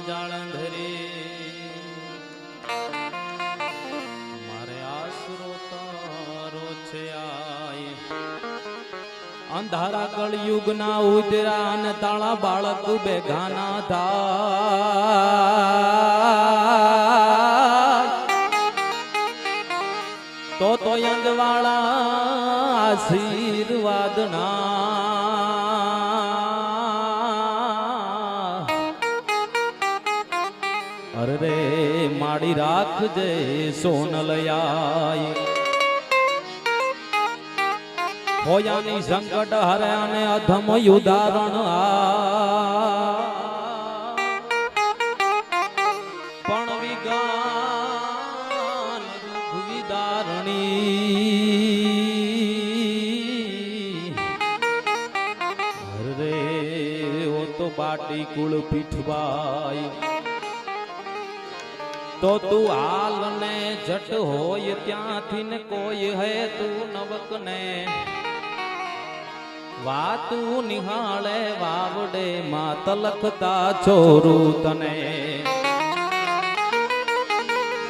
જાળંધરી મારે આશરો તારો છે આય અંધારા કળયુગ ના ઉદરા અને તાળા બાળક બેગાના થાય તો અંગવાળા આશીર્વાદ અરે રે માડી રાખજે સોનલયાય હોયાની સંકટ હરે અને અધમ ઉદાહરણ પણ વિગાન વિદારણી રે ઓ તો બાટી કુળ પીઠવાય તો તું હાલ ને જટ હોય ત્યાંથી ને કોઈ હે તું નવક ને વાતું નિહાળે વાવડે માં તલખતા ચોરું તને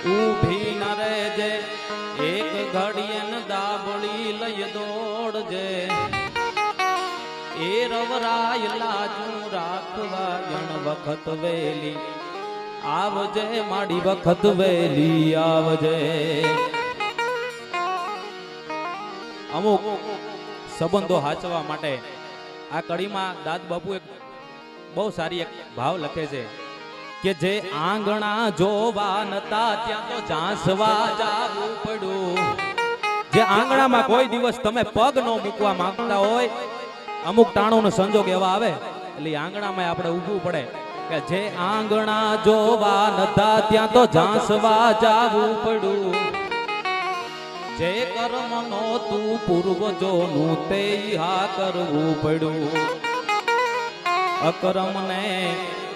ઊભી ન રહેજે એક ઘડીએ ન દાબળી લઈ દોડજે એ રવરાય લાજુ રાખવા જણ વખત વેલી આવજે માડી વખત વેલી આવજે અમુક સંબંધો હાચવા માટે આ કડીમાં દાદ બાપુ એક બહુ સારી એક ભાવ લખે છે કે જે આંગણા જોવા નતા ત્યાં તો ઝાંસવા જાવું પડ્યું જે આંગણામાં કોઈ દિવસ તમે પગ ન મૂકવા માંગતા હોય અમુક ટાણોનો સંજોગ એવા આવે એટલે આંગણામાં આપણે ઊભું પડે કે જે આંગણા જોવા નતા ત્યાં તો ઝાંસવા જાવું પડ્યું જે કર્મ નો તું પૂર્વજોનું તે હા કરવું પડ્યું અકર્મ ને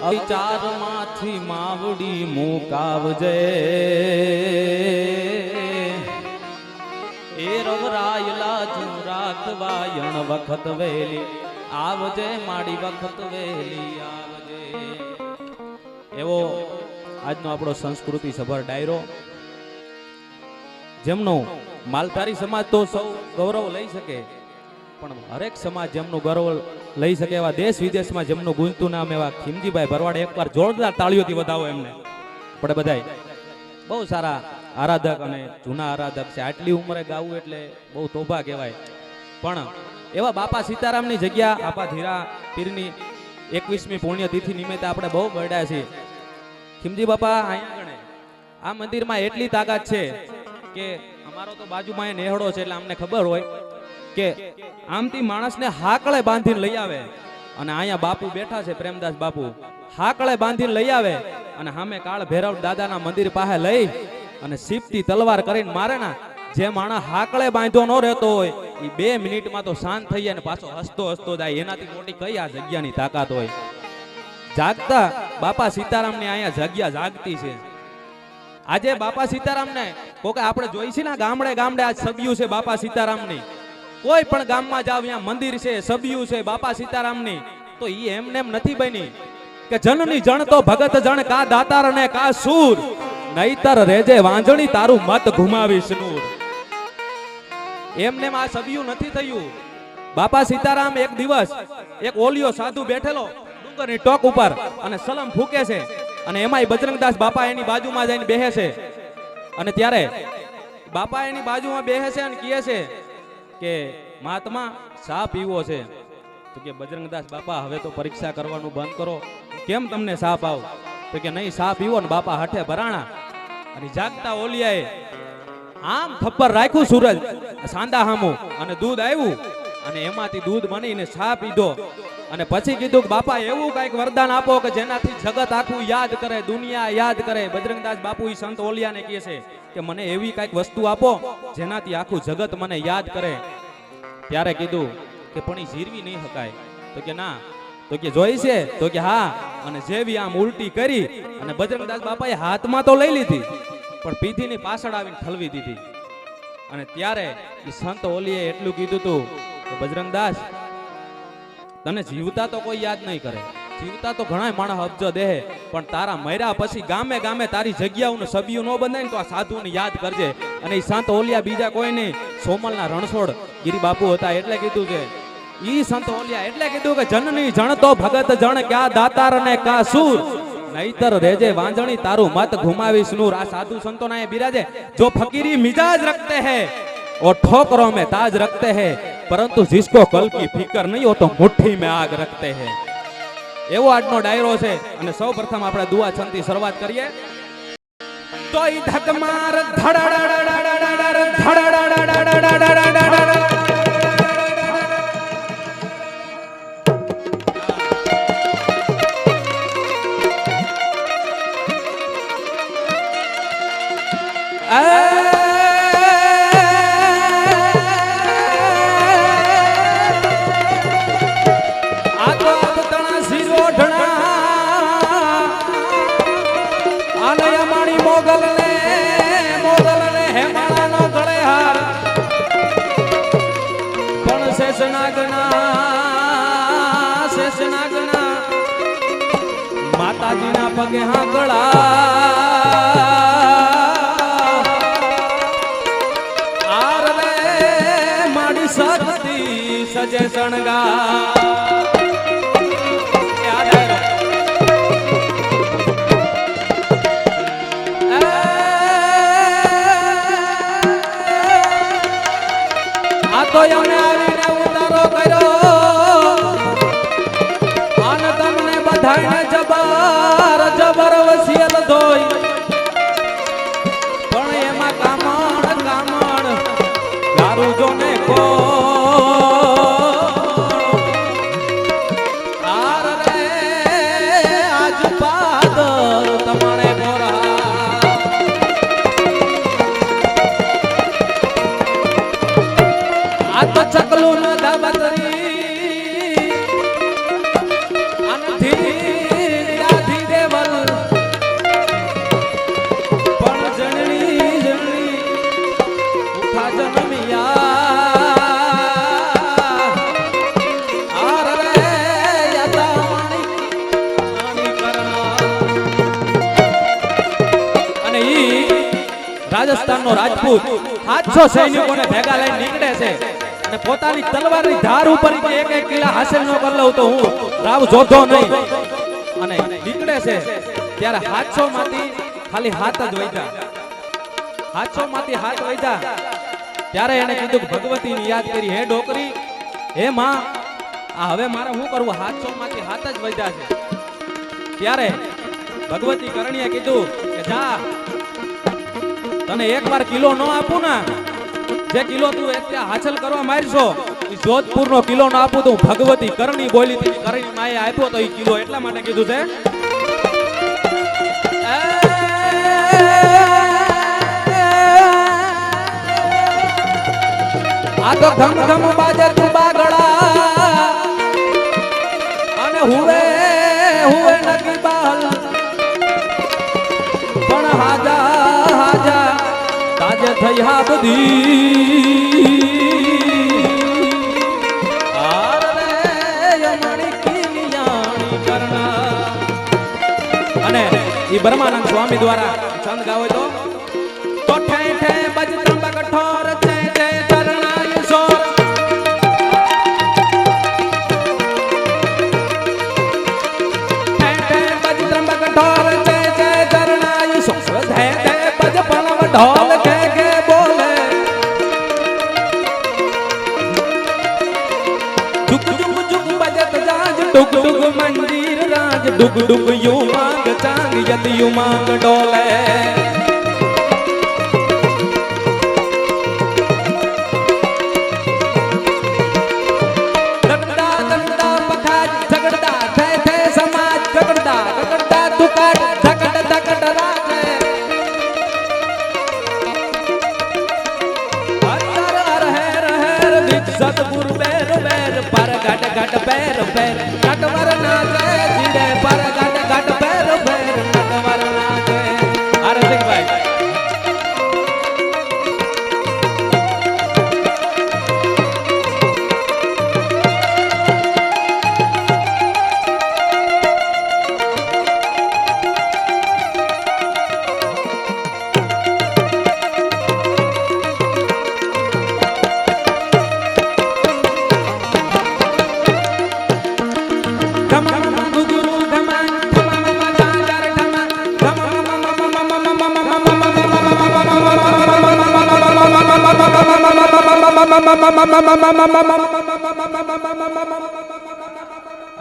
અવિચાર માંથી માવડી મુકાવજે એ રવરાયલા જુ રાખવા યણ વખત વેલી આવજે માડી વખત વેલી આવજે એવો આજનો આપણો સંસ્કૃતિ સભર ડાયરો જેમનો માલધારી સમાજ તો સૌ ગૌરવ લઈ શકે પણ હરેક સમાજ જેમનું ગૌરવ લઈ શકે એવા દેશ વિદેશમાં જેમનું ગુંજતું નામ એવા ખીમજીભાઈ ભરવાડ એકવાર જોરદાર તાળીઓથી વધાવો એમને આપણે બધાય બહુ સારા આરાધક અને જૂના આરાધક છે આટલી ઉંમરે ગાવું એટલે બહુ તોભા કહેવાય પણ એવા બાપા સીતારામની જગ્યા આપા ધીરા પીરની 21મી પુણ્યતિથિ નિમિત્તે આપણે બહુ બળ્યા છીએ ખીમજી બાપા અહીંયા ગણે આ મંદિરમાં એટલી તાકાત છે કે અમારો તો બાજુમાં નેહડો છે એટલે અમને ખબર હોય કે આમથી માણસને હાકળે બાંધીને લઈ આવે અને અહીંયા બાપુ બેઠા છે પ્રેમદાસ બાપુ હાકળે બાંધીને લઈ આવે અને સામે કાળ ભૈરવ દાદાના મંદિર પાસે લઈ અને સીપથી તલવાર કરીને મારે ના જે માણસ હાકળે બાંધ્યો ન રહેતો હોય એ 2 મિનિટમાં તો શાંત થઈ જાય ને પાછો હસતો હસતો જાય એનાથી મોટી કઈ આ જગ્યાની તાકાત હોય જાગતા બાપા સીતારામની અહીંયા જગ્યા જાગતી છે આજે બાપા સીતારામને કોકે આપણે જોઈ છે ને ગામડે ગામડે આજ સબિયું છે બાપા સીતારામની કોઈ પણ ગામમાં જાવ ત્યાં મંદિર છે સબિયું છે બાપા સીતારામની તો ઈ એમને નથી બની કે જનની જણ તો ભગત જણ કા દાતાર ને કા સૂર નહીતર રેજે વાંજણી તારું મત ઘુમાવીશ નૂર એમને આ સબિયું નથી થયું બાપા સીતારામ એક દિવસ એક ઓલિયો સાધુ બેઠેલો ડુંગરની ટોક ઉપર અને સલમ ફૂકે છે અને એમાંય બજરંગદાસ બાપા એની બાજુમાં જઈને બેહે છે અને ત્યારે બાપા એની બાજુમાં બેહે છે અને કહે છે કે મહાત્મા ચા પીવો છે તો કે બજરંગદાસ બાપા હવે તો પરીક્ષા કરવાનું બંધ કરો કેમ તમને ચા પાવ તો કે નહીં ચા પીવો ને બાપા હાથે ભરાણા અને જાગતા ઓલિયાએ આમ થપ્પર રાખ્યું સૂરજ સાંદા હામું અને દૂધ આવ્યું અને એમાંથી દૂધ બનીને ચા પીધો અને પછી કીધું કે બાપા એવું કઈક વરદાન આપો કે જેનાથી જગત આખું યાદ કરે દુનિયા યાદ કરે બજરંગદાસ બાપુ ઈ સંત ઓલિયાને કહે છે કે મને એવી કઈક વસ્તુ આપો જેનાથી આખું જગત મને યાદ કરે ત્યારે કીધું કે પણ ઈ જીરવી નહીં શકાય તો કે ના તો કે જોઈ છે તો કે હા અને જેવી આમ ઉલટી કરી અને બજરંગદાસ બાપાએ હાથમાં તો લઈ લીધી પણ પીધીની પાછળ આવીને ઠલવી દીધી અને ત્યારે ઈ સંત ઓલીએ એટલું કીધું તું કે બજરંગદાસ તને જીવતા તો કોઈ યાદ નહીં કરે જીવતા તો ઘણા માણસ અબજ દેહે, પણ તારા મર્યા પછી ગામે ગામે તારી જગ્યાઓને સબિયું ન બંધાય ને તો આ સાધુને યાદ કરજે. અને એ સંત ઓલિયા બીજા કોઈ નહીં, સોમલના રણછોડ ગિરી બાપુ હતા એટલે કીધું છે. ઈ સંત ઓલિયા એટલે કીધું કે જનની જણ તો ભગત જણ ક્યાં દાતાર ને કા સૂર, નહીતર રેજે વાંજણી તારું મત ઘુમાવીશ નૂર. આ સાધુ સંતોના એ બિરાજે, જો ફકીરી મિજાજ રખતે હૈ और ठोकरों में ताज रखते हैं, परंतु जिसको कल की फिकर नहीं हो तो मुट्ठी में आग रखते हैं. એવો આજનો ડાયરો છે. અને સૌ પ્રથમ આપણે દુઆ છંદથી શરૂઆત કરીએ. તોય ધકમાર માતાજીના પગે હાંગળા આર રે માડી શક્તિ સજે શણગા. આ તો એમને આવીને ઉતારો કર્યો અને તમને બધાને જબર જબર વસિયત ધોઈ, પણ એમાં કામણ કામણ ગારું જો ને કો આર રે આજ પાદર તમારે મોરા. આ તો ચકલું ન દાબતરી રાજસ્થાનનો રાજપૂત 700 સૈનિકોને ભેગા લઈને નીકળે છે અને પોતાની તલવારની ધાર ઉપર એક એક કિલ્લા હાસિલ ન કરી લઉં તો હું રાવ જોધો નહીં. અને નીકળે છે ત્યારે 700 માંથી ખાલી 7 જ વૈધા, 700 માંથી 7 વૈધા. ત્યારે એને કીધું ભગવતીની યાદ કરી, હે ડોકરી, હે માં, આ હવે મારે શું કરવું, 700 માંથી 7 જ વૈધા છે. ત્યારે ભગવતી કરણીએ કીધું કે જા, તને એકવાર કિલો ન આપું ને, જે કિલો તું અત્યારે હાંસલ કરવા મારશો એ જોધપુરનો કિલો ન આપું તો ભગવતી કરણી બોલી હતી. કરણી માએ આપ્યો તો એ કિલો એટલા માટે કીધું છે. આ તો ઘમ ઘમ બાજે તું બાગડા અને હુવે હુવે નકી બાલ, પણ હાજા હાજા તાજે થઈ હા બધી આર રે યમણી કિલિયાણી કરના. અને ઈ બ્રહ્માનંદ સ્વામી દ્વારા છંદ ગાવે તો ઠે ઠે બજ ત્રંબક ઠોર જય જય ચરણાય સોર, ઠે ઠે બજ ત્રંબક ઠોર જય જય ચરણાય સોર, ધે ધે બજ પણવ ઢોલ કે બોલે, ડુક ડુક ડુક બજત જાજ ડુક ડુક મંદિર રાજ, ડુક ડુક યુ માંગ ચાંગ યદ યુ માંગ ડોલે. સતગુરુ બેર બેર પર ઘટ ઘટ બેર બેર નટવર નાચે જીરે પર ઘટ ઘટ બેર બેર નટવર નાચે. હરસિંહભાઈ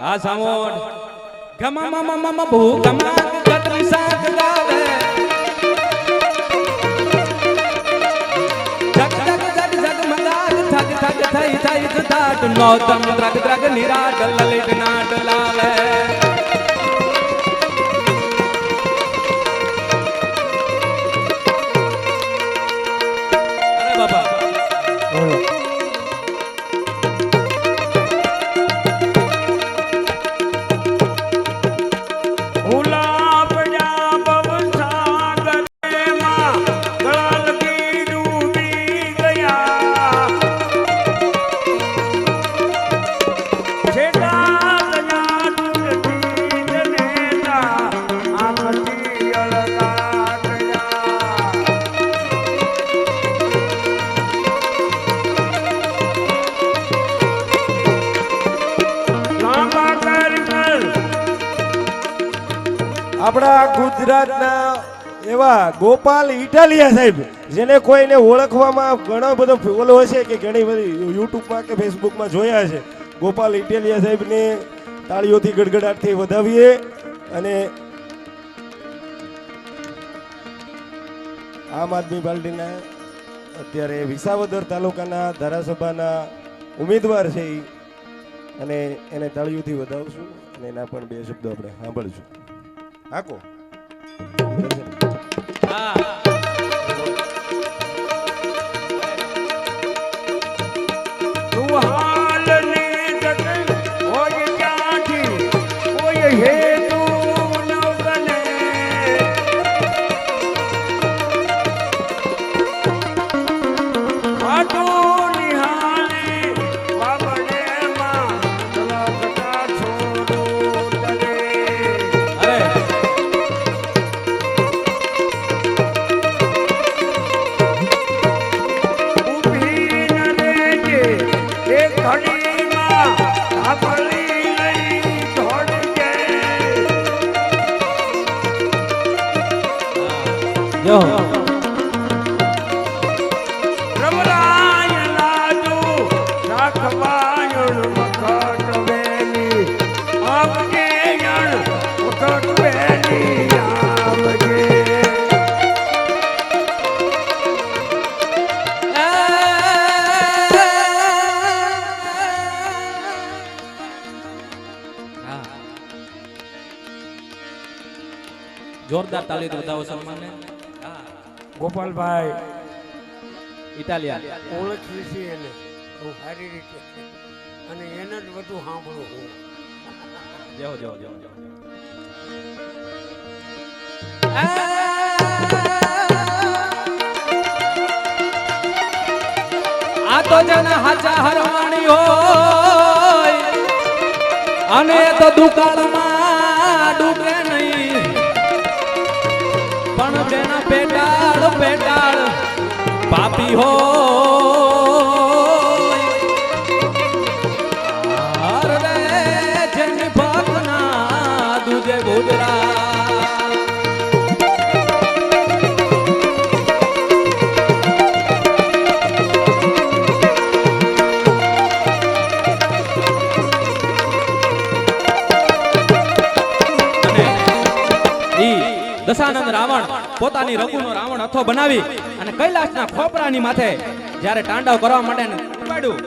આ સામોડ ગમા ભૂ ગમા ગતરી સાક ગાવે જગ જગ જગ જગ મગાગ થગ થગ થઈ થઈ જતાટ નોતમ દ્રગ દ્રગ નિરાટ લલિત નાટ લાવે અરે બાબા બોલો આપણા ગુજરાતના એવા ગોપાલ ઇટાલિયા સાહેબ જેને કોઈને ઓળખવામાં ઘણો બધો ઓલો હશે કે ઘણી બધી યુટ્યુબમાં કે ફેસબુકમાં જોયા છે. ગોપાલ ઇટાલિયા સાહેબને તાળીઓથી ગડગડાટથી વધાવીએ. અને આમ આદમી પાર્ટીના અત્યારે વિસાવદર તાલુકાના ધારાસભાના ઉમેદવાર છે અને એને તાળીઓથી વધાવશું અને એના પણ બે શબ્દો આપણે સાંભળશું. હાકો તું હાલ ને જગ હોય ક્યાંથી કોઈ હેતુ ન બને આટો નિહાળે બાબડે માં લગતા છોડું તને જો રમરાય લાજુ રાખવાયણ મખટ વેલી આવજે યણ મખટ વેલી આવજે જોરદાર તાળી બતાવો સન્માનને. ગોપાલભાઈ ઇટાલિયા ઓળખી છે એને બહુ સારી રીતે અને એને જ બધું સાંભળું હું. જેવો જેવો જેવો આ તો જેના હાચા હરવાણી હોય અને તો દુકાળમાં ડૂબે નહીં પણ જેના પેટાળ પેટાળ પાપી હોય અરે જેની ભક્તના દુજે ગુજરાત દશાનંદ રાવણ પોતાની રઘુનો રાવણ હથો બનાવી અને કૈલાસના ખોપરાની માથે જ્યારે તાંડવ કરવા માટે ઉપાડ્યું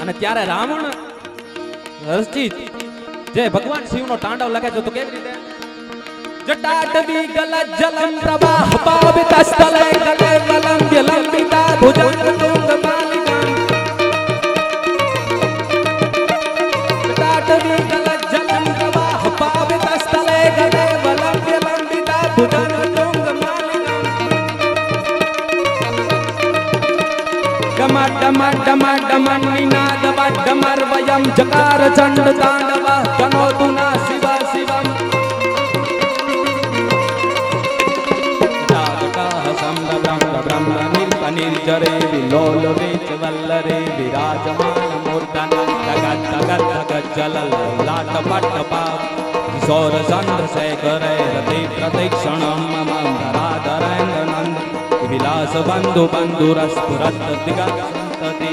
અને ત્યારે રાવણ રચિત જે ભગવાન શિવનો તાંડવ લખે છે તો કેવી રીતે જટાટવી ગલ જલમ પ્રવાહ પાવિત સ્થલે ગલે વલમ વિલંબિતા ભુજંગ તુંગ બાલિકામ જટાટવી ગલ જલમ પ્રવાહ પાવિત સ્થલે ગલે વલમ વિલંબિતા ભુજંગ તુંગ બાલિકામ ડમા ડમા ડમા ડમા નિનાદ ડમર વયમ જકાર ચંડ તાંડવ તનોતુના શિવ શિવમ निर्जरे विलोल वेच वल्लरे विराजमान मूर्धन तगत तगत तगत जलल लाट पट पाप किशोर चंद्र शेखरे रति प्रतीक्षणम मम धराधरेन्द्र नंद विलास बंधु बंधुरस्फुरत दिगत संतति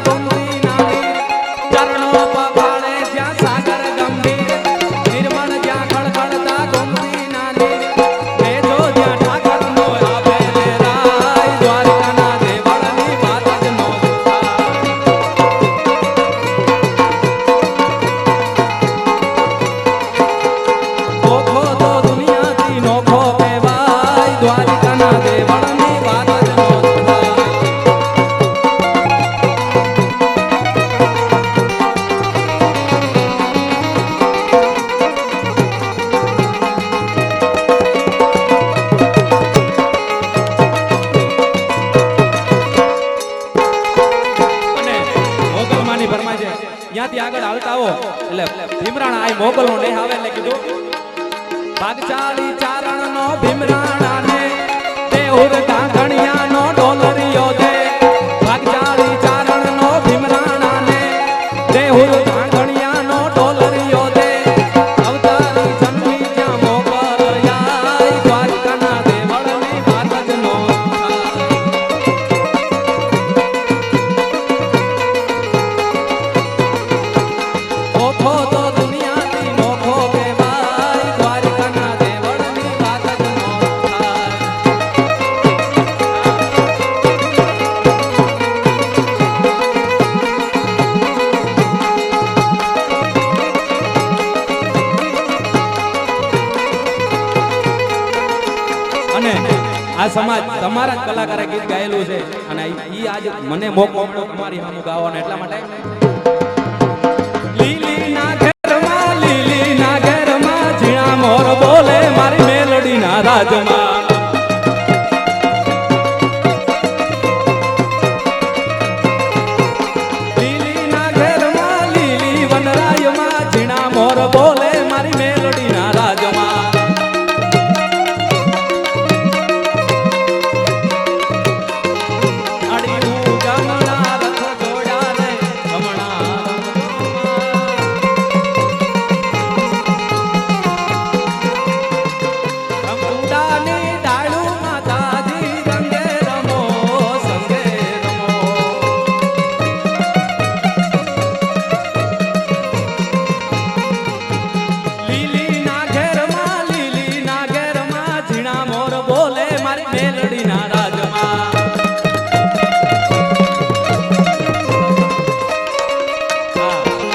મોગલનો ને આવે એટલે કીધું ભાગચાલી ચારણ નો ભીમરાણા ને દેહુર કાંગણિયા નો ડોલરિયો દે ભાગચાલી ચારણ નો ભીમરાણા ને દેહુર કાંગણિયા નો ડોલરિયો દે અવતારી જન્મી જ્યાં મોગલ યાય દ્વારકાના દેવળની વાત જ નો ઓખો તો દુનિયાથી નોખો કે ભાઈ દ્વારકાના દેવળની વાત જ નો થાય. અને આ સમાજ તમારા જ કલાકારે ગીત ગાયેલું છે અને ઈ આજ મને મોકો મળ્યો તમારી સામું ગાવાનો એટલા માટે લીલીના ઘેરમાં ઝીણા મોર બોલે મારી મેલડીના રાજમાં લીલીના ઘેરમાં લીલી વનરાયમાં ઝીણા મોર બોલે મારી મેલડીના રાજમાં અડીનું જમણા રથ જોડાને હમણાં રમુડાની ડાળું માતાજી રંગે રમો સંગે રમો લીલીના ઘેરમાં ઝીણા મોર બોલે મારી મેલડીના રાજમાં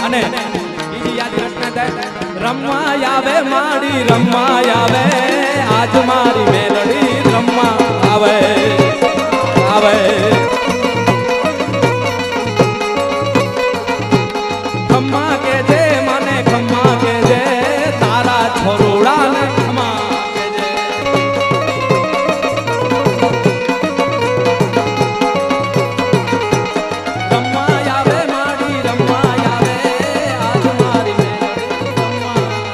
અને બીજી યાદ રચના થાય રમવા આવે માડી રમવા આવે આજ મારી મેલડી રમવા આવે આવે ખમ્મા કે જે મને ખમ્મા કે જે તારા છોરુડાને ખમ્મા કે જે રમવા આવે માડી રમવા આવે આજ મારી મેલડી રમવા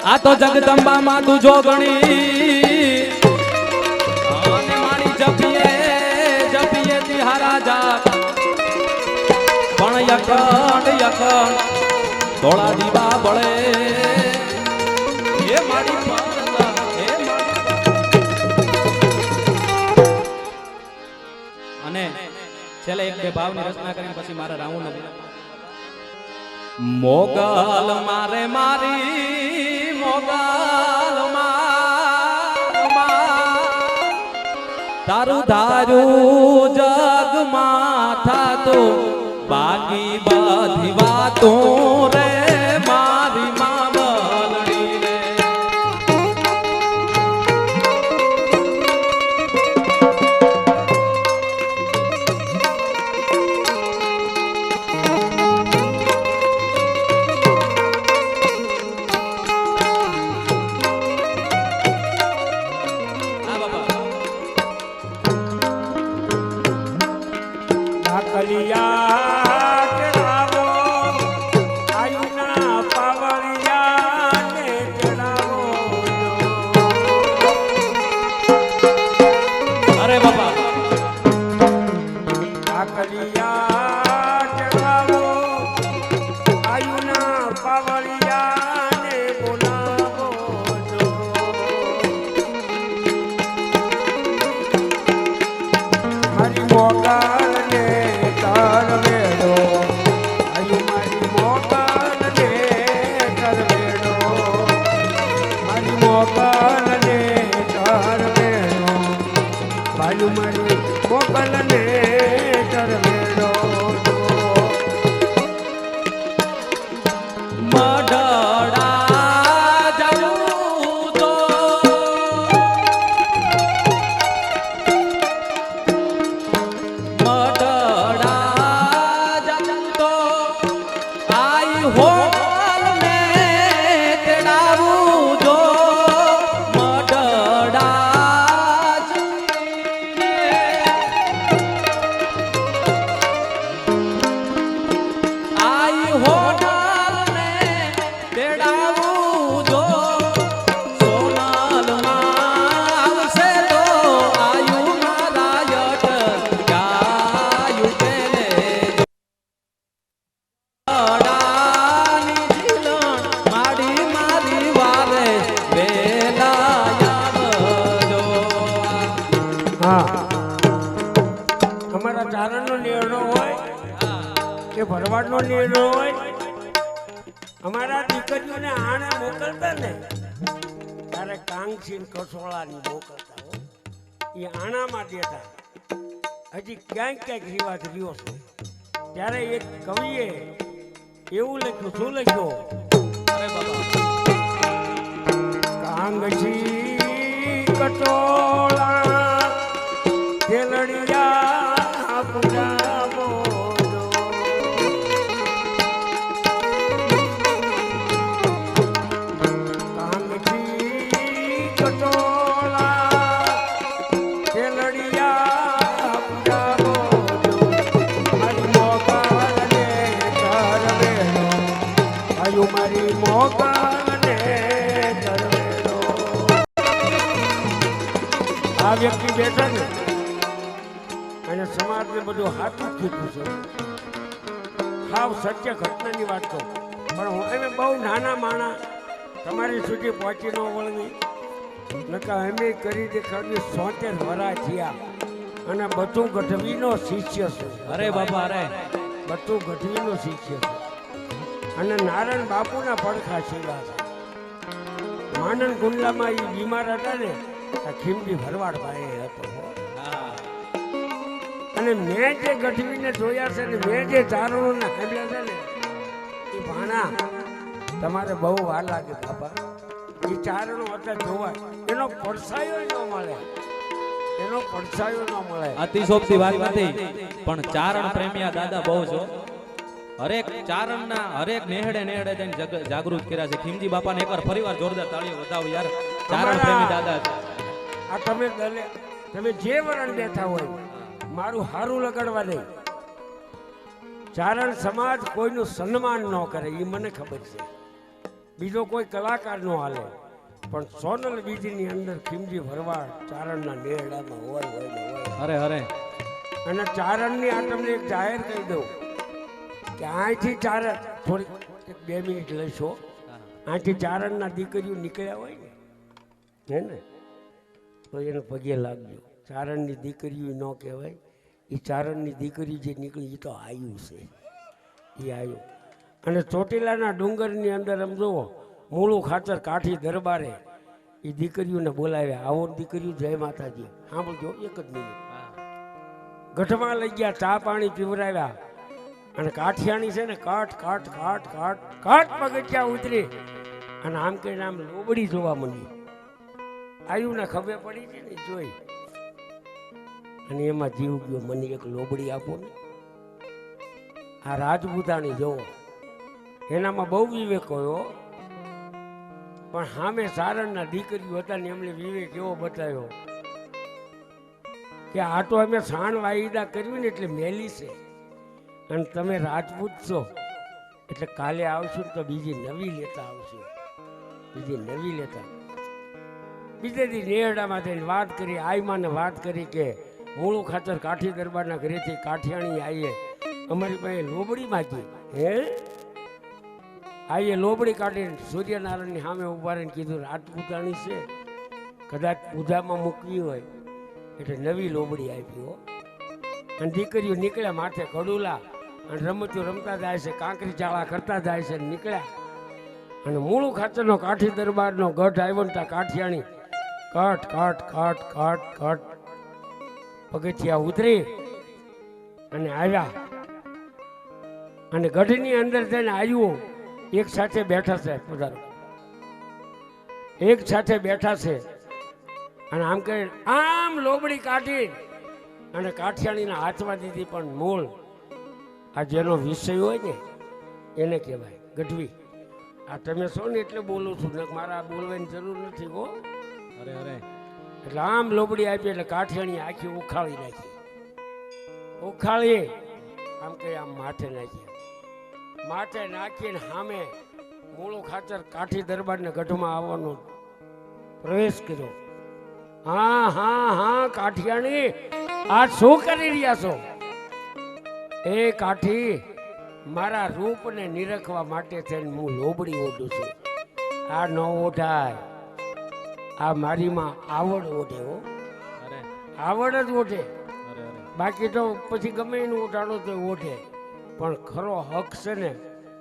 આ તો જગદંબા માં તું જોગણી અને મારી જપીએ તિહારા જા પણ યખંડ ધોળા દીવા બળે એ મારી પારલા, એ મારી અને છેલ્લે એક બે ભાવની રચના કરીને પછી મારા રાઉન્ડ મોગલ મારે મારી મોગલ તારું ધારું જગમાં થાતું બાકી બધી વાતો રે મારી માવલડી રે કલિયા કે રાવો આયુના પાવળિયા ને જણાવો અરે બાપા આ કલિયા કે રાવો આયુના પાવળિયા ને બોલાવો જો મારી મોગા અમારા ચારણનો નિર્ણય હોય કે ભરવાડનો નિર્ણય હોય, અમારા દીકરીઓને આણે મોકલતા ને ત્યારે કાંગસી કસોળાની મોકલતા હો, એ આણામાં દેતા. હજી ક્યાંક ક્યાંક રિવાજ રહ્યો છે. ત્યારે એક કવિએ એવું લખ્યું, શું લખ્યું? અરે બાબા, કાંગસી કટોળા તેલડિયા પુજાવો જો. કાંગસી કટોળા તેલડિયા પુજાવો જો. મારી મોગલને કરવેલો, આયુ મારી મોગલને કરવેલો. આ વ્યક્તિ બેઠા ને અને સમાજને બધું હાથું કીધું છે. હાવ સત્ય ઘટનાની વાત કહું, પણ હું અમે બહુ નાના માણા તમારી સુધી પહોંચી ન વળવી નકા અમે કરી દેખાડવી. 70 વરા થયા અને બધું ગઢવીનો શિષ્ય છે. અરે બાબા, અરે બધું ગઢવીનો શિષ્ય છે અને નારાયણ બાપુના પડખા સેવા છે. માનન ગુંડલામાં એ બીમાર હતા ને, આ ખીમજી ભરવાડ ભાઈ હતો. હા, અને મેં જે ગઢવીને જોયા છે ને મેં જે ચારણોને સાંભળ્યા છે ને, એ ભાણા તમારે બહુ વાર લાગે બાપા. એ ચારણો હતા જોવા, એનો પડછાયો ન મળે, એનો પડછાયો ન મળે. અતિશોક્તિ વાત નથી, પણ ચારણ પ્રેમીયા દાદા બહુ છો. હરેક ચારણના હરેક નેહડે નેહડે થઈને જાગૃત કર્યા છે. ખીમજી બાપાને એકવાર ફરીવાર જોરદાર તાળીઓ વધાવો યાર. ચારણ પ્રેમી દાદા છે. આ તમે જે વરણ બેઠા હોય મારું હારું લગાડવા નહીં. ચારણ સમાજ કોઈનું સન્માન ન કરે એ મને ખબર છે. બીજો કોઈ કલાકાર નો હાલે, પણ સોનલ બીજની અંદર ખીમજી ભરવાડ ચારણના નેહડામાં હોય ને હોય. અરે અરે, અને ચારણની આ તમને એક જાહેર કહી દઉં કે અહીંથી ચારણ થોડી 2 મિનિટ લઈશો. અહીંથી ચારણના દીકરીઓ નીકળ્યા હોય ને હે ને, તો એને પગે લાગજો. ચારણની દીકરીઓ ન કહેવાય, એ ચારણની દીકરી જે નીકળી એ તો આયુ છે, એ આયુ. અને ચોટીલાના ડુંગરની અંદર આમ જુઓ, મૂળું ખાતર કાઠી દરબારે એ દીકરીઓને બોલાવ્યા, આવો દીકરીઓ જય માતાજી. સાંભળજો એક જ મિનિટ. ગઢમાં લઈ ગયા, ચા પાણી પીવરાવ્યા અને કાઠિયાણી છે ને કાટ કાટ કાટ કાટ કાટ પગથિયા ઉતરી અને આમ કહીને આમ લોબડી જોવા માંડી. આયુને ખબર પડી છે ને, જોઈ અને એમાં જીવ ગયો. મને એક લોબડી આપો ને. આ રાજપૂતાણી જોવો, એનામાં બહુ વિવેક હોય, પણ સામે સારણના દીકરીઓ હતા ને એમને વિવેક એવો બતાવ્યો કે આ તો અમે સાણ વાયદા કર્યું ને એટલે મેલી છે, અને તમે રાજપૂત છો એટલે કાલે આવશું તો બીજી નવી લેતા આવશું, બીજી નવી લેતા. બીજે દી નેહડામાં થઈને વાત કરી, આઈમાને વાત કરી કે મૂળું ખાતર કાઠી દરબારના ઘરેથી કાઠિયાણી આવીએ, અમારી પાસે લોબડી માગી. હે આઈએ લોબડી કાઢીને સૂર્યનારાયણની સામે ઉભા રહીને કીધું રાજપૂતાણી છે, કદાચ પૂજામાં મૂકવી હોય એટલે નવી લોબડી આપી હો. અને દીકરીઓ નીકળ્યા, માથે કડુલા અને રમતું રમતા જાય છે, કાંકરી ચાળા કરતા જાય છે. નીકળ્યા અને મૂળું ખાતરનો કાઠી દરબારનો ગઢ આવ્યો ને ત્યાં કાઠિયાણી કટ કટ કટ કટ કટ પગથિયા ઉતરી અને આવ્યા. અને ગઢની અંદર જઈને આવ્યું, એક સાથે બેઠા છે, પધારો, એક સાથે બેઠા છે. અને આમ કરી આમ લોબડી કાઢી અને કાઠિયાણીના હાથમાં દીધી. પણ મૂળ આ જેનો વિષય હોય ને એને કહેવાય ગઢવી. આ તમે છો ને એટલે બોલું છું, ને મારા બોલવાની જરૂર નથી હો. અરે અરે, એટલે આમ લોબડી આપી એટલે કાઠિયાણી આખી ઉખાળી નાખી. ઉખાળી આમ કઈ આમ માથે નાખી, માથે નાખીને સામે મૂળું ખાતર કાઠી દરબારને ગઢમાં આવવાનો પ્રવેશ કર્યો. હા હા હા કાઠિયાણી, આ શું કરી રહ્યા છો? એ કાઠી, મારા રૂપને નિરખવા માટે થઈને હું લોબડી ઓઢું છું. આ ન ઓઢાય, આ મારીમાં આવડ ઓઢે હો, અરે આવડ જ ઓઢે. અરે અરે, બાકી તો પછી ગમે એનું ઉઠાડો તો ઓઢે, પણ ખરો હક છે ને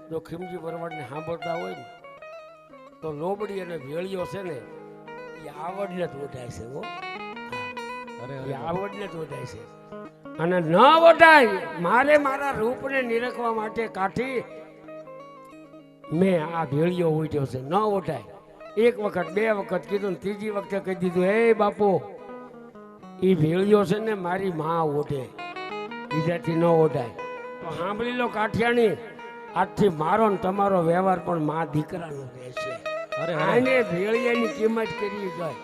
જો ખીમજી ભરવાડને સાંભળતા હોય ને તો લોબડી અને ભેળીઓ છે ને એ આવડને જ ઓઢાય છે હો, એ આવડને જ ઓઢાય છે. અને ન ઓઢાય મારે મારા રૂપને નિરખવા માટે કાઠી મેં આ ભેળીઓ ઉઠ્યો છે, ન ઓઢાય. એક વખત બે વખત કીધું ને ત્રીજી વખતે કહી દીધું, હે બાપુ એ ભેળીઓ છે ને મારી માં ઓઢે, બીજાથી ન ઓઢાય. તો સાંભળી લો કાઠિયાણી, આજથી મારો ને તમારો વ્યવહાર પણ મા દીકરાનો રહેશે. આને ભેળિયાની કિંમત કરી ગઈ.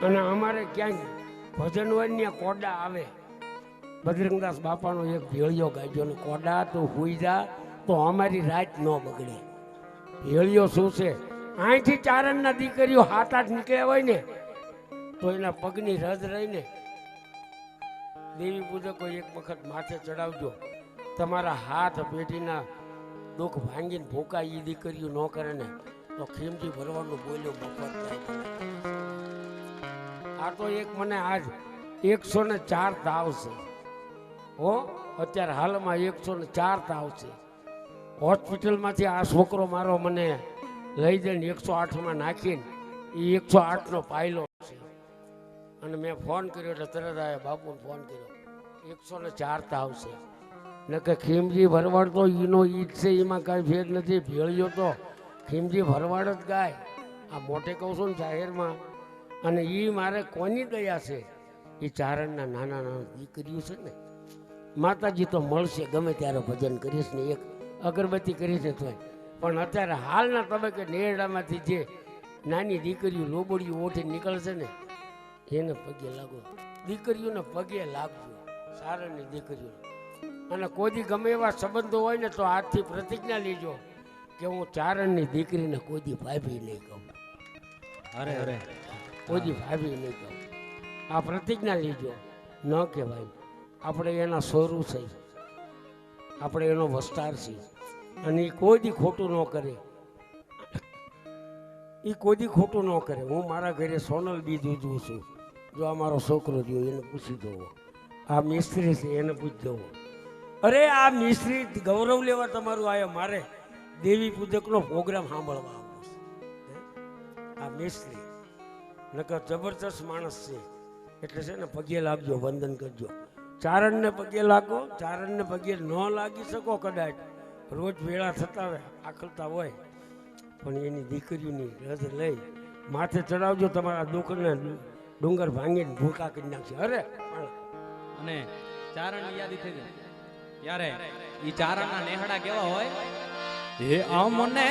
અને અમારે ક્યાંય ભજન હોય ને કોડા આવે, બજરંગદાસ બાપાનો એક ભેળિયો ગાજો ને કોડા તો હુઈ જા તો અમારી રાત ન બગડે. ભેળિયો શું છે, અહીંથી ચારણના દીકરીઓ હાથ હાથ નીકળ્યા હોય ને તો એના પગની રજ રહીને દેવી પૂજકો એક વખત માથે ચડાવજો, તમારા હાથ પેઢીના દુઃખ ભાંગીને ભૂકા એ દીકરીઓ ન કરે ને તો ખીમજી ભરવાનું બોલ્યો મફત થાય. આ તો એક મને આજ 104 તાવ છે હો, અત્યારે હાલમાં 104 તાવ છે. હોસ્પિટલમાંથી આ છોકરો મારો મને લઈ જઈને 108માં નાખીને એ 108નો પાયલો છે. અને મેં ફોન કર્યો એટલે તરત આવ્યા, બાપુને ફોન કર્યો, 104 તાવ છે. ને કે ખીમજી ભરવાડ તો ઈનો ઈજ છે, એમાં કાંઈ ભેદ નથી. ભેળિયો તો ખીમજી ભરવાડ જ ગાય, આ મોટે કહું છું ને જાહેરમાં. અને એ મારે કોની દયા છે, એ ચારણના નાના નાના દીકરીઓ છે ને. માતાજી તો મળશે ગમે ત્યારે ભજન કરીશ ને, એક અગરબત્તી કરીશ ને તોય. પણ અત્યારે હાલના તબક્કે નેરડામાંથી જે નાની દીકરીઓ લોબડીઓ ઓઠી નીકળશે ને એને પગે લાગો, દીકરીઓને પગે લાગજો, સારાની દીકરીઓ. અને કોઈ ગમે એવા સંબંધો હોય ને તો આજથી પ્રતિજ્ઞા લેજો કે હું ચારણની દીકરીને કોઈ ભાભી નહીં કહું. અરે અરે કોઈ ભાભી નહીં કહું. આ પ્રતિજ્ઞા લેજો, ન કહેવાય. આપણે એના સ્વરૂપ છે, આપણે એનો વસ્તાર છે. અને એ કોઈ દી ખોટું ન કરે, એ કોઈ દી ખોટું ન કરે. હું મારા ઘરે સોનલ બીજ ઉજવું છું, જો આ મારો છોકરો રહ્યો એને પૂછી દો, આ મિસ્ત્રી છે એને પૂછી દો. અરે આ મિસ્ત્રી ગૌરવ લેવા તમારું આવ્યો, મારે દેવી પૂજકનો પ્રોગ્રામ સાંભળવા આવવો છે. આ મિસ્ત્રી નકર જબરજસ્ત માણસ છે. એટલે છે ને પગે લાગજો, વંદન કરજો. ચારણને પગે લાગો, ચારણને પગે ન લાગી શકો કદાચ, રોજ વેળા થતા હોય આખલતા હોય, પણ એની દીકરીઓની રજ લઈ માથે ચડાવજો, તમારા દુઃખને ડુંગર ભાંગીને ભૂકા કરી નાખશે. અરે અને ચારણ યાદી થઈ ગઈ ત્યારે ઈ ચારણના નેહડા કેવા હોય, હે અમને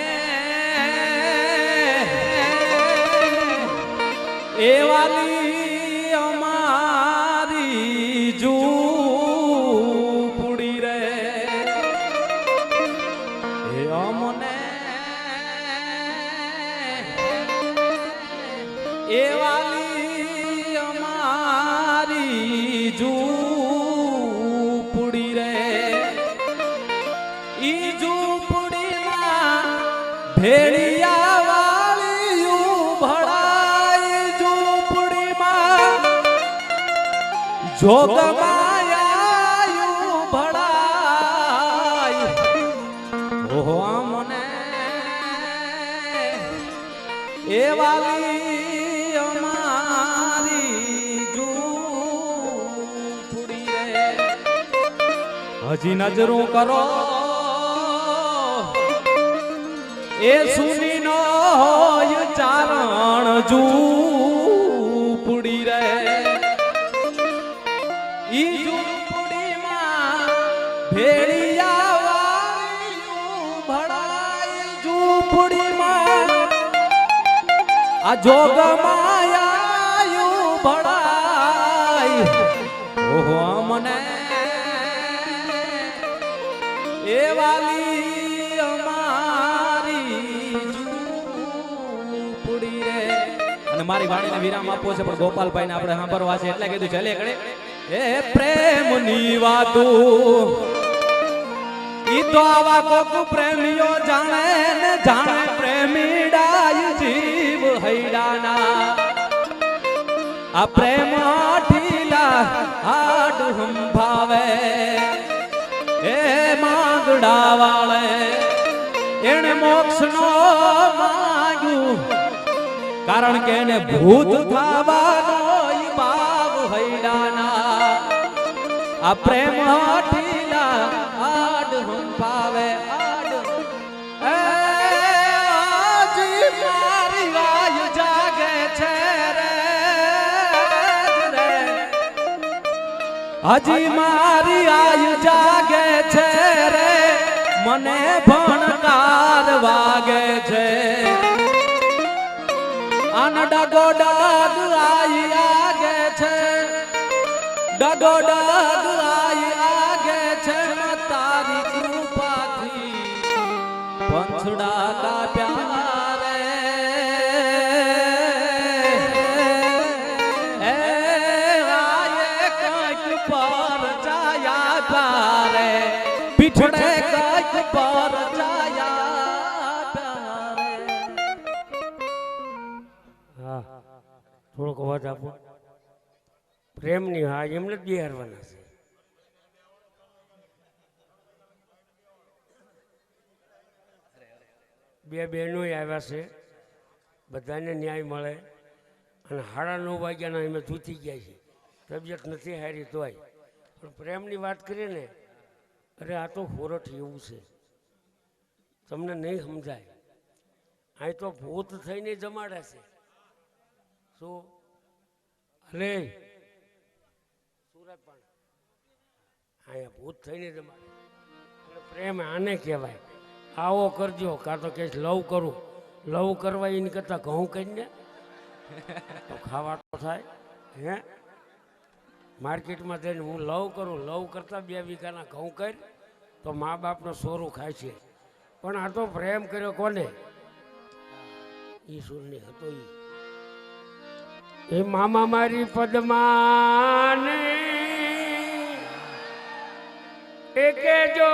એવાલી અમારી ઝૂંપડી રે, હે અમને એવાલી અમારી ઝૂંપડી રે, ઈ ઝૂંપડીમાં ભેળિયા વાળિયું ભળાય, ઝૂંપડીમાં જોગમાયાયું ભળાય. ઓહો મને એ વાલી અમારી ઝૂંપડી રે. હજી નજરું કરો એ સુની નો ચારણ ઝૂંપડી રે, ઈ ઝૂંપડીમાં ભેળિયા વાળિયું ભળાય, ઝૂંપડીમાં આ જોગમાયાયું ભળાય. ઓહો મને એ વાલી અમારી ઝૂંપડી રે. અને મારી વાણીને વિરામ આપવો છે, પણ ગોપાલભાઈને આપણે સાંભળવા છે એટલે કીધું ચાલે કડે. એ પ્રેમની વાતું ઈ તો આવા કોક પ્રેમીઓ જાણે ને જાણે, પ્રેમીડાય જીવ હૈડાના આ પ્રેમ ઢીલા હાડ હંભાવે એ માંગડા વાળે એને મોક્ષ નો માંગ્યું કારણ કે એને ભૂત થવાનો ઈ ભાવ હૈડાના આ પ્રેમ હઠીલા હાડ હંભાવે હાડ એ આજી મારી વાય જાગે છે રે હજી મારી આયુ જાગે છે રે મને ભણકાર વાગે છે આન ડગો ડગ આઈ આગે છે ડગો ડગ આઈ આગે છે તારી કૃપાથી પંછડા કા પ્યારે એ આયે કંઈક પર જાયા પ્યારે પીછડે કંઈક પર જાયા પ્યારે હા થોડોક અવાજ આપો પ્રેમની હા એમને જ બિહારવાના છે બે બહેનો આવ્યા છે બધાને ન્યાય મળે અને 9:30 વાગ્યાના એમ તૂટી ગયા છે તબિયત નથી હારી તોય પણ પ્રેમની વાત કરીએ ને અરે આ તો હોરઠ એવું છે તમને નહીં સમજાય અહીં તો ભૂત થઈને જમાડે છે શું અરે સુરત પણ અહીંયા ભૂત થઈને જમાડે એટલે પ્રેમ આને કહેવાય આવો કરજો કાં તો કે લવ કરું લવ કરવા એની કરતાં ઘઉં કરીને તો ખાવા તો થાય હે માર્કેટમાં જઈને હું લવ કરું લવ કરતાં 2 વીઘાના ઘઉં કરી તો મા બાપનો સોરું ખાય છે પણ આ તો પ્રેમ કર્યો કોને ઈશ્વરની હતો એ મામા મારી પદ્માને એકે જો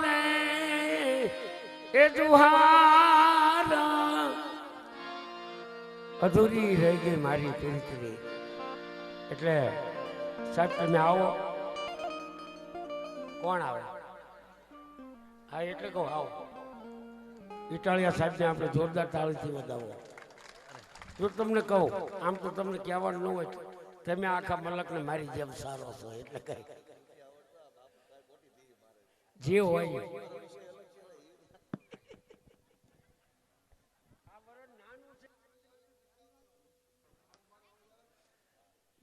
ને એ જુહાર અધૂરી રહી ગઈ મારી પ્રીતની એટલે સાહેબ તમે આવો કોણ આવે હા એટલે કહું આવો ઇટાલિયા સાહેબને આપણે જોરદાર તાળીથી વધાવો જો તમને કહું આમ તો તમને કહેવાનું ન હોય તમે આખા મલકને મારી જેમ સારો છો એટલે કઈ જે હોય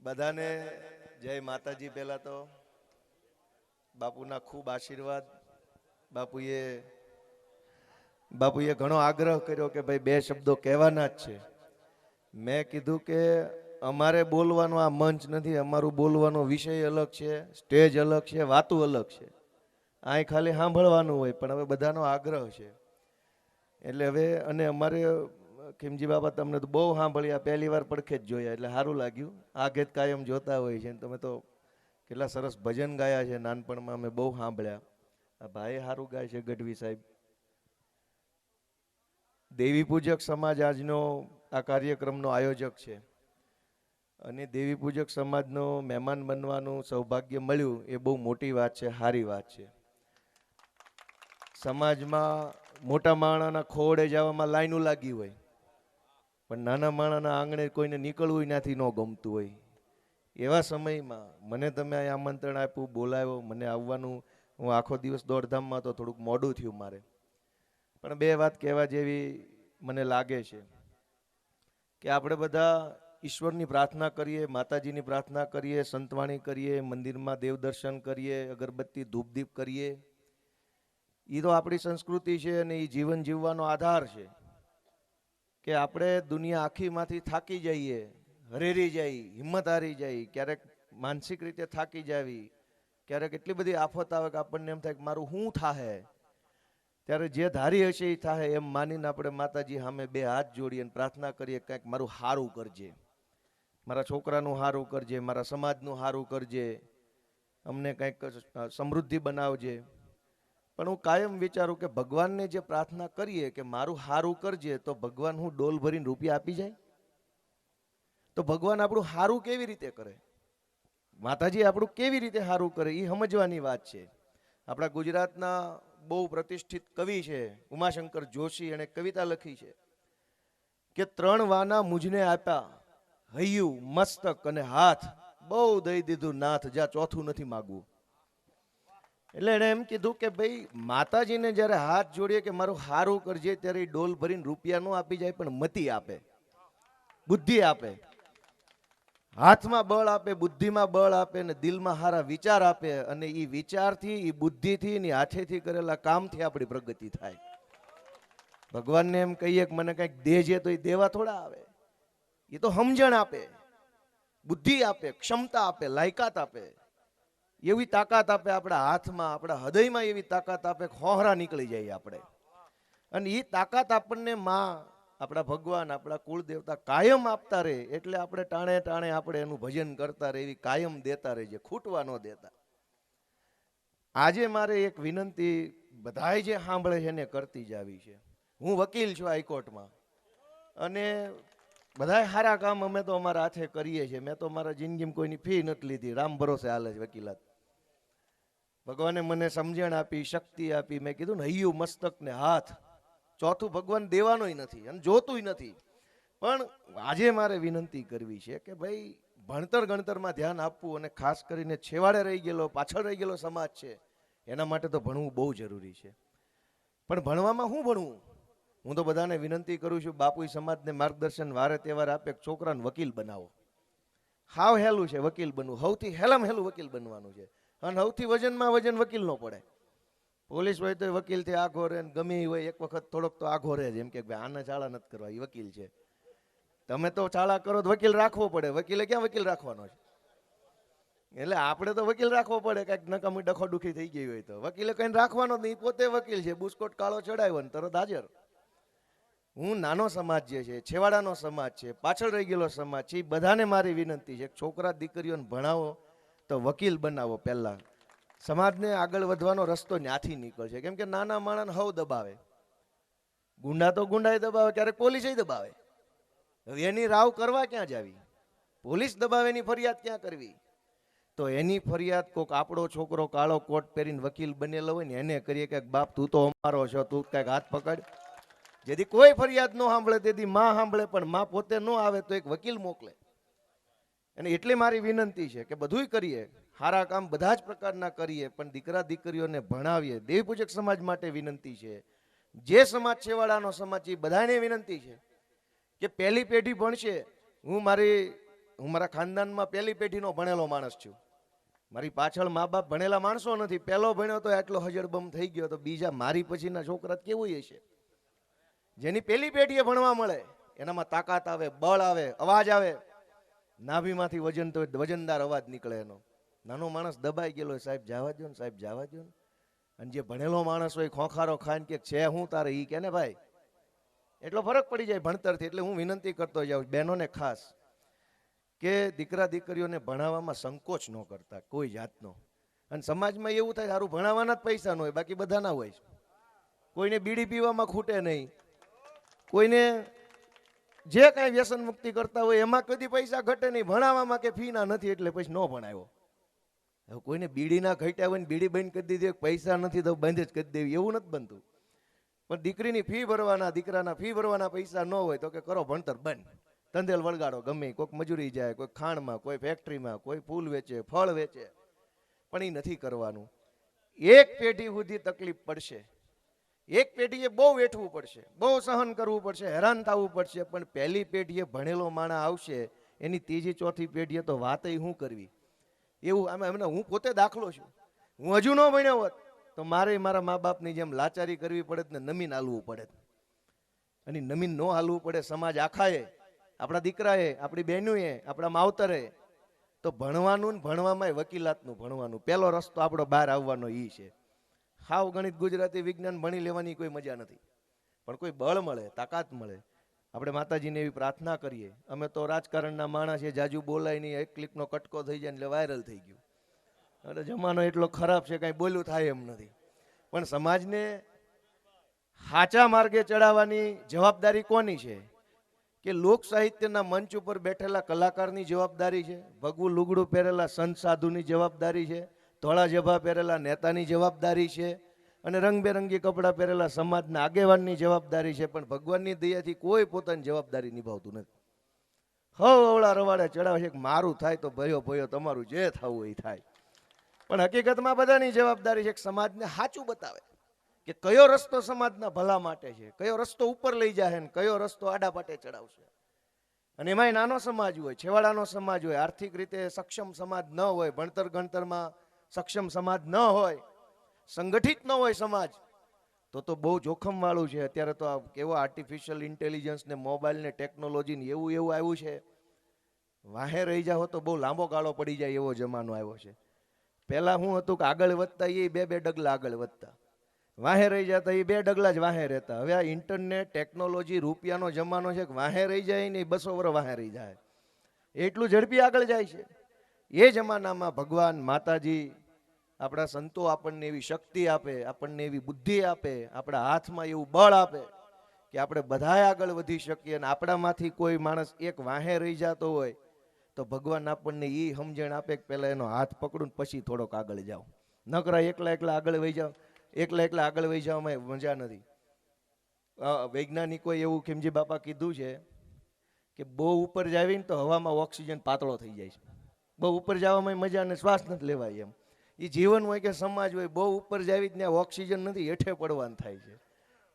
બધાને જય માતાજી. પહેલા તો બાપુના ખૂબ આશીર્વાદ. બાપુએ ઘણો આગ્રહ કર્યો કે ભાઈ 2 શબ્દો કહેવાના જ છે. મેં કીધું કે અમારે બોલવાનો આ મંચ નથી, અમારું બોલવાનો વિષય અલગ છે, સ્ટેજ અલગ છે, વાતું અલગ છે. અહીં ખાલી સાંભળવાનું હોય, પણ હવે બધાનો આગ્રહ છે એટલે હવે અને અમારે ખીમજી બાબા તમને તો બહુ સાંભળ્યા, પહેલી વાર પડખે જ જોયા એટલે સારું લાગ્યું. આ ગીત કાયમ જોતા હોય છે. તમે તો કેટલા સરસ ભજન ગાયા છે નાનપણમાં, અમે બહુ સાંભળ્યા. આ ભાઈ સારું ગાય છે ગઢવી સાહેબ. દેવી પૂજક સમાજ આજનો આ કાર્યક્રમનો આયોજક છે અને દેવી પૂજક સમાજનો મહેમાન બનવાનું સૌભાગ્ય મળ્યું એ બહુ મોટી વાત છે, સારી વાત છે. સમાજમાં મોટા માણસના ખોડે જવામાં લાઈનો લાગી હોય, પણ નાના માણસના આંગણે કોઈને નીકળવું નથી ન ગમતું હોય. એવા સમયમાં મને તમે અહીં આમંત્રણ આપ્યું, બોલાવ્યો, મને આવવાનું. હું આખો દિવસ દોડધામમાં તો થોડુંક મોડું થયું મારે, પણ 2 વાત કહેવા જેવી મને લાગે છે કે આપણે બધા ઈશ્વરની પ્રાર્થના કરીએ, માતાજીની પ્રાર્થના કરીએ, સંતવાણી કરીએ, મંદિરમાં દેવ દર્શન કરીએ, અગરબત્તી ધૂપદીપ કરીએ. એ તો આપણી સંસ્કૃતિ છે અને એ જીવન જીવવાનો આધાર છે કે આપણે દુનિયા આખીમાંથી થાકી જઈએ, હરેરી જાય, હિંમત હારી જાય, ક્યારેક માનસિક રીતે થાકી જાવી, ક્યારેક એટલી બધી આફત આવે કે આપણને એમ થાય કે મારું શું થાહે. ત્યારે જે ધારી હશે એ થાય એમ માનીને આપણે માતાજી સામે 2 હાથ જોડીએ અને પ્રાર્થના કરીએ, કંઈક મારું સારું કરજે, મારા છોકરાનું સારું કરજે, મારા સમાજનું સારું કરજે, અમને કંઈક સમૃદ્ધિ બનાવજે. પણ હું કાયમ વિચારું કે ભગવાનને જે પ્રાર્થના કરીએ કે મારું સારું કરજે, તો ભગવાન હું ડોલ ભરીને રૂપિયા આપી જાય? તો ભગવાન આપણું સારું કેવી રીતે કરે? માતાજી આપણું કેવી રીતે સારું કરે એ સમજવાની વાત છે. આપણા ગુજરાતના બહુ પ્રતિષ્ઠિત કવિ છે ઉમાશંકર જોશી, એણે કવિતા લખી છે કે 3 વાના મુજને આપ્યા, હૈયું મસ્તક અને હાથ, બહુ દઈ દીધું નાથ, જ્યાં ચોથું નથી માગવું. એટલે એણે એમ કીધું કે ભાઈ માતાજીને જ્યારે હાથ જોડીએ કે મારું હારું કરજે, ત્યારે એ ડોલ ભરીને રૂપિયા ન આપી જાય, પણ મતિ આપે, બુદ્ધિ આપે, હાથમાં બળ આપે, બુદ્ધિમાં બળ આપે, ને દિલમાં સારા વિચાર આપે. અને એ વિચારથી, એ બુદ્ધિથી, ને હાથેથી કરેલા કામથી આપણી પ્રગતિ થાય. ભગવાનને એમ કહીએ કે મને કંઈક દેજે, તો એ દેવા થોડા આવે. એ તો સમજણ આપે, બુદ્ધિ આપે, ક્ષમતા આપે, લાયકાત આપે, એવી તાકાત આપે આપણા હાથમાં, આપણા હૃદયમાં એવી તાકાત આપે, ખોહરા નીકળી જાય આપણે. અને એ તાકાત આપણને માં, આપણા ભગવાન, આપણા કુળ દેવતા કાયમ આપતા રહે. એટલે આપણે ટાણે ટાણે આપણે એનું ભજન કરતા રહે, એવી કાયમ દેતા રહીએ, ખૂટવા ન દેતા. આજે મારે એક વિનંતી બધાય જે સાંભળે છે એને કરતી જ આવી છે. હું વકીલ છું હાઈકોર્ટમાં, અને બધાય સારા કામ અમે તો અમારા હાથે કરીએ છીએ. મેં તો મારા જિંદગીમાં કોઈની ફી નથી લીધી, રામ ભરોસે હાલે છે વકીલાત. ભગવાને મને સમજણ આપી, શક્તિ આપી. મેં કીધું ને હૈયું મસ્તક ને હાથ, ચોથું ભગવાન દેવાનોય નથી અને જોતુંય નથી. પણ આજે મારે વિનંતી કરવી છે કે ભાઈ ભણતર ગણતરમાં ધ્યાન આપવું, અને ખાસ કરીને છેવાડે રહી ગયેલો, પાછળ રહી ગયેલો સમાજ છે એના માટે તો ભણવું બહુ જરૂરી છે. પણ ભણવામાં શું ભણવું? હું તો બધાને વિનંતી કરું છું, બાપુઈ સમાજને માર્ગદર્શન વારે તહેવાર આપે, છોકરાને વકીલ બનાવો. હાવ હેલું છે વકીલ બનવું, સૌથી હેલામ હેલું વકીલ બનવાનું છે. અને સૌથી વજનમાં વજન વકીલ નો પડે. પોલીસ હોય તો વકીલથી આઘો રહે, ગમે હોય એક વખત થોડોક તો આઘો રહે, જેમ કે આને ચાળા નથી કરવા, એ વકીલ છે. તમે તો ચાળા કરો તો વકીલ રાખવો પડે, વકીલે ક્યાં વકીલ રાખવાનો છે? એટલે આપણે તો વકીલ રાખવો પડે, કાંઈક નકામી ડખો દુખી થઈ ગઈ હોય તો. વકીલે કઈ રાખવાનો જ નહીં, પોતે વકીલ છે, બુસ્કોટ કાળો ચડાવ્યો ને તરત હાજર. હું નાનો સમાજ જે છે, છેવાડાનો સમાજ છે, પાછળ રહી ગયેલો સમાજ છે, એ બધાને મારી વિનંતી છે, છોકરા દીકરીઓને ભણાવો તો વકીલ બનાવો. પહેલા સમાજને આગળ વધવાનો રસ્તો ન્યાથી નીકળશે. કેમ કે નાના માણસને હવ દબાવે, ગુંડા તો ગુંડાએ દબાવે, ક્યારેક પોલીસે દબાવે. હવે એની રાવ કરવા ક્યાં જાવી? પોલીસ દબાવે એની ફરિયાદ ક્યાં કરવી? તો એની ફરિયાદ કોક આપણો છોકરો કાળો કોટ પહેરીને વકીલ બનેલો હોય ને એને કરીએ કે બાપ તું તો અમારો છો, તું કંઈક હાથ પકડ. જેથી કોઈ ફરિયાદ ન સાંભળે તેથી માં સાંભળે, પણ માં પોતે ન આવે તો એક વકીલ મોકલે. અને એટલે મારી વિનંતી છે કે બધુંય કરીએ, સારા કામ બધા જ પ્રકારના કરીએ, પણ દીકરા દીકરીઓને ભણાવીએ. દેવપૂજક સમાજ માટે વિનંતી છે, જે સમાજ છેવાડાનો સમાજ એ બધાને વિનંતી છે કે પહેલી પેઢી ભણશે. હું મારા ખાનદાનમાં પહેલી પેઢીનો ભણેલો માણસ છું. મારી પાછળ મા બાપ ભણેલા માણસો નથી. પહેલો ભણ્યો તો એટલો હજળબમ થઈ ગયો, તો બીજા મારી પછીના છોકરા કેવું હશે? જેની પહેલી પેઢીએ ભણવા મળે એનામાં તાકાત આવે, બળ આવે, અવાજ આવે. નાભીમાંથી વજન તો વજનદાર અવાજ નીકળે એનો. નાનો માણસ દબાઈ ગયેલો, સાહેબ જવા દો ને, સાહેબ જવા દો ને. અને જે ભણેલો માણસ હોય ખોખારો ખાઈને કે છે હું તારે, ઈ કે ને ભાઈ, એટલો ફરક પડી જાય ભણતરથી. એટલે હું વિનંતી કરતો જાઉં બહેનોને ખાસ કે દીકરા દીકરીઓને ભણાવવામાં સંકોચ ન કરતા કોઈ જાતનો. અને સમાજમાં એવું થાય સારું ભણાવવાના જ પૈસા ન હોય, બાકી બધાના હોય. કોઈને બીડી પીવામાં ખૂટે નહીં, કોઈને જે કાંઈ વ્યસન મુક્તિ કરતા હોય એમાં કદી પૈસા ઘટે નહીં, ભણાવવામાં કે ફી ના નથી એટલે પછી ન ભણાવ્યો. હવે કોઈને બીડી ના ઘટ્યા હોય ને બીડી બંધ કરી દીધી, પૈસા નથી તો બંધ જ કરી દેવી, એવું નથી બનતું. પણ દીકરીની ફી ભરવાના, દીકરાના ફી ભરવાના પૈસા ન હોય તો કે કરો ભણતર બંધ, ધંધેલ વળગાડો, ગમે કોઈક મજૂરી જાય, કોઈ ખાણમાં, કોઈ ફેક્ટરીમાં, કોઈ ફૂલ વેચે, ફળ વેચે. પણ એ નથી કરવાનું. એક પેઢી સુધી તકલીફ પડશે, એક પેઢીએ બહુ વેઠવું પડશે, બહુ સહન કરવું પડશે, હેરાન થવું પડશે. પણ પહેલી પેઢીએ ભણેલો માણસ આવશે, એની ત્રીજી ચોથી પેઢીએ તો વાત શું કરવી? એવું આમે હું પોતે દાખલો છું. હું હજુ ન ભણ્યો હોત તો મારે મારા મા બાપની જેમ લાચારી કરવી પડે ને નમીન હાલવું પડે. અને નમીન ન હાલવું પડે સમાજ આખાએ, આપણા દીકરાએ, આપણી બહેનોએ, આપણા માવતરે. તો ભણવાનું ને ભણવામાં વકીલાતનું ભણવાનું, પહેલો રસ્તો આપણો બહાર આવવાનો એ છે. હાવ ગણિત ગુજરાતી વિજ્ઞાન ભણી લેવાની કોઈ મજા નથી, પણ કોઈ બળ મળે, તાકાત મળે. આપણે માતાજીને એવી પ્રાર્થના કરીએ. અમે તો રાજકારણના માણસ છે, જાજુ બોલાય નહીં, એક ક્લિકનો કટકો થઈ જાય એટલે વાયરલ થઈ ગયું. અને જમાનો એટલો ખરાબ છે, કાંઈ બોલ્યું થાય એમ નથી. પણ સમાજને સાચા માર્ગે ચડાવવાની જવાબદારી કોની છે? કે લોક સાહિત્યના મંચ ઉપર બેઠેલા કલાકારની જવાબદારી છે, ભગવું લુગડું પહેરેલા સંત સાધુની જવાબદારી છે, ધોળા જભા પહેરેલા નેતાની જવાબદારી છે, અને રંગબેરંગી કપડાં પહેરેલા સમાજના આગેવાનની જવાબદારી છે. પણ ભગવાનની દયાથી કોઈ પોતાની જવાબદારી નિભાવતું નથી. હવળા રવાડે ચડાવે છે કે મારું થાય તો ભયો ભયો, તમારું જે થવું એ થાય. પણ હકીકતમાં બધાની જવાબદારી છે કે સમાજને સાચું બતાવે કે કયો રસ્તો સમાજના ભલા માટે છે, કયો રસ્તો ઉપર લઈ જાય ને કયો રસ્તો આડા પાટે ચડાવશે. અને એમાંય નાનો સમાજ હોય, છેવાડાનો સમાજ હોય, આર્થિક રીતે સક્ષમ સમાજ ન હોય, ભણતર ગણતરમાં સક્ષમ સમાજ ન હોય, સંગઠિત ન હોય સમાજ, તો બહુ જોખમવાળું છે. અત્યારે તો આ કેવો આર્ટિફિશિયલ ઇન્ટેલિજન્સ ને મોબાઈલ ને ટેકનોલોજી ને એવું આવ્યું છે, વાહે રહી જાઓ તો બહુ લાંબો ગાળો પડી જાય એવો જમાનો આવ્યો છે. પહેલાં શું હતું કે આગળ વધતા એ બે ડગલા આગળ વધતા, વાહે રહી જતા એ 2 ડગલા જ વાહે રહેતા. હવે આ ઇન્ટરનેટ ટેકનોલોજી રૂપિયાનો જમાનો છે કે વાહે રહી જાય ને 200 વર્ષ વાહે રહી જાય, એટલું ઝડપી આગળ જાય છે. એ જમાનામાં ભગવાન માતાજી આપણા સંતો આપણને એવી શક્તિ આપે, આપણને એવી બુદ્ધિ આપે, આપણા હાથમાં એવું બળ આપે કે આપણે બધાય આગળ વધી શકીએ. અને આપણામાંથી કોઈ માણસ એક વાહે રહી જતો હોય તો ભગવાન આપણને એ સમજણ આપે કે પહેલાં એનો હાથ પકડું ને પછી થોડોક આગળ જાઓ. નકરા એકલા આગળ વહી જાઓ, એકલા આગળ વહી જવામાં મજા નથી. વૈજ્ઞાનિકોએ એવું ખીમજી બાપા કીધું છે કે બહુ ઉપર જાવીને તો હવામાં ઓક્સિજન પાતળો થઈ જાય છે, બહુ ઉપર જવામાં મજા અને શ્વાસ નથી લેવાય. એમ એ જીવન હોય કે સમાજ હોય, બહુ ઉપર જાવી ત્યાં ઓક્સિજન નથી, હેઠે પડવાનું થાય છે.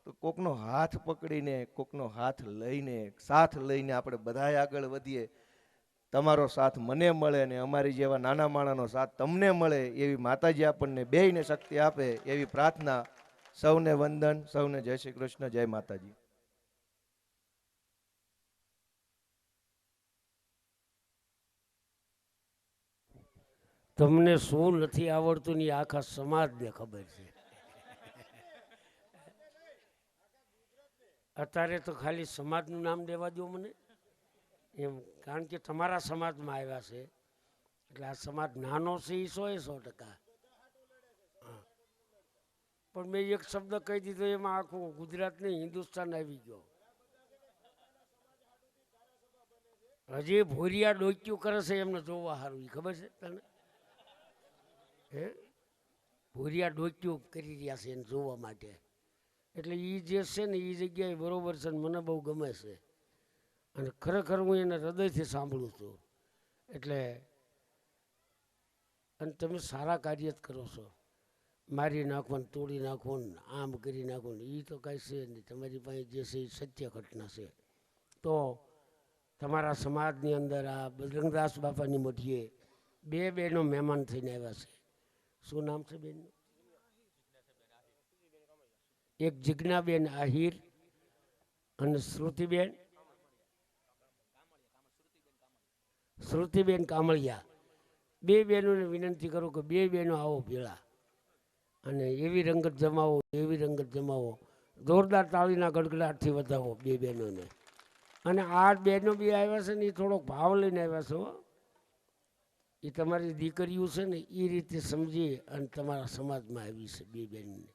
તો કોકનો હાથ પકડીને, કોકનો હાથ લઈને, સાથ લઈને આપણે બધાય આગળ વધીએ. તમારો સાથ મને મળે ને અમારી જેવા નાના માણસનો સાથ તમને મળે એવી માતાજી આપણને બેયને શક્તિ આપે એવી પ્રાર્થના. સૌને વંદન, સૌને જય શ્રી કૃષ્ણ, જય માતાજી. તમને શું નથી આવડતું ની આખા સમાજને ખબર છે. અત્યારે તો ખાલી સમાજનું નામ દેવા દો મને એમ, કારણ કે તમારા સમાજમાં આવ્યા છે એટલે આ સમાજ નાનો છે એ 100% હા. પણ મેં એક શબ્દ કહી દીધો એમાં આખું ગુજરાત નહીં હિન્દુસ્તાન આવી ગયો. હજી ભોરિયા ડોક્યું કરે છે એમને જોવા સારું, ખબર છે તને? હે, ભોરિયા ડોક્યું કરી રહ્યા છે એને જોવા માટે. એટલે એ જે છે ને એ જગ્યાએ બરોબર છે ને મને બહુ ગમે છે અને ખરેખર હું એને હૃદયથી સાંભળું છું. એટલે અને તમે સારા કાર્ય જ કરો છો. મારી નાખવાનું, તોડી નાખવાનું, આમ કરી નાખવાનું એ તો કાંઈ છે નહીં. તમારી પાસે જે છે એ સત્ય ઘટના છે. તો તમારા સમાજની અંદર આ બજરંગદાસ બાપાની મઢીએ 2 બહેનો મહેમાન થઈને આવ્યા છે. શું નામ છે બેનનું? એક જિજ્ઞાબેન આહિર અને શ્રુતિબેન કામળિયા. 2 બહેનોને વિનંતી કરું કે 2 બહેનો આવો ભેળા અને એવી રંગત જમાવો, એવી રંગત જમાવો. જોરદાર તાળીના ગડગડાટથી વધાવો 2 બહેનોને. અને આ બહેનો બી આવ્યા છે ને એ થોડોક ભાવ લઈને આવ્યા છે. એ તમારી દીકરીઓ છે ને એ રીતે સમજી અને તમારા સમાજમાં આવી છે 2 બહેનને.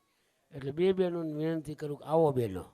એટલે 2 બહેનોને વિનંતી કરું કે આવો બહેનો.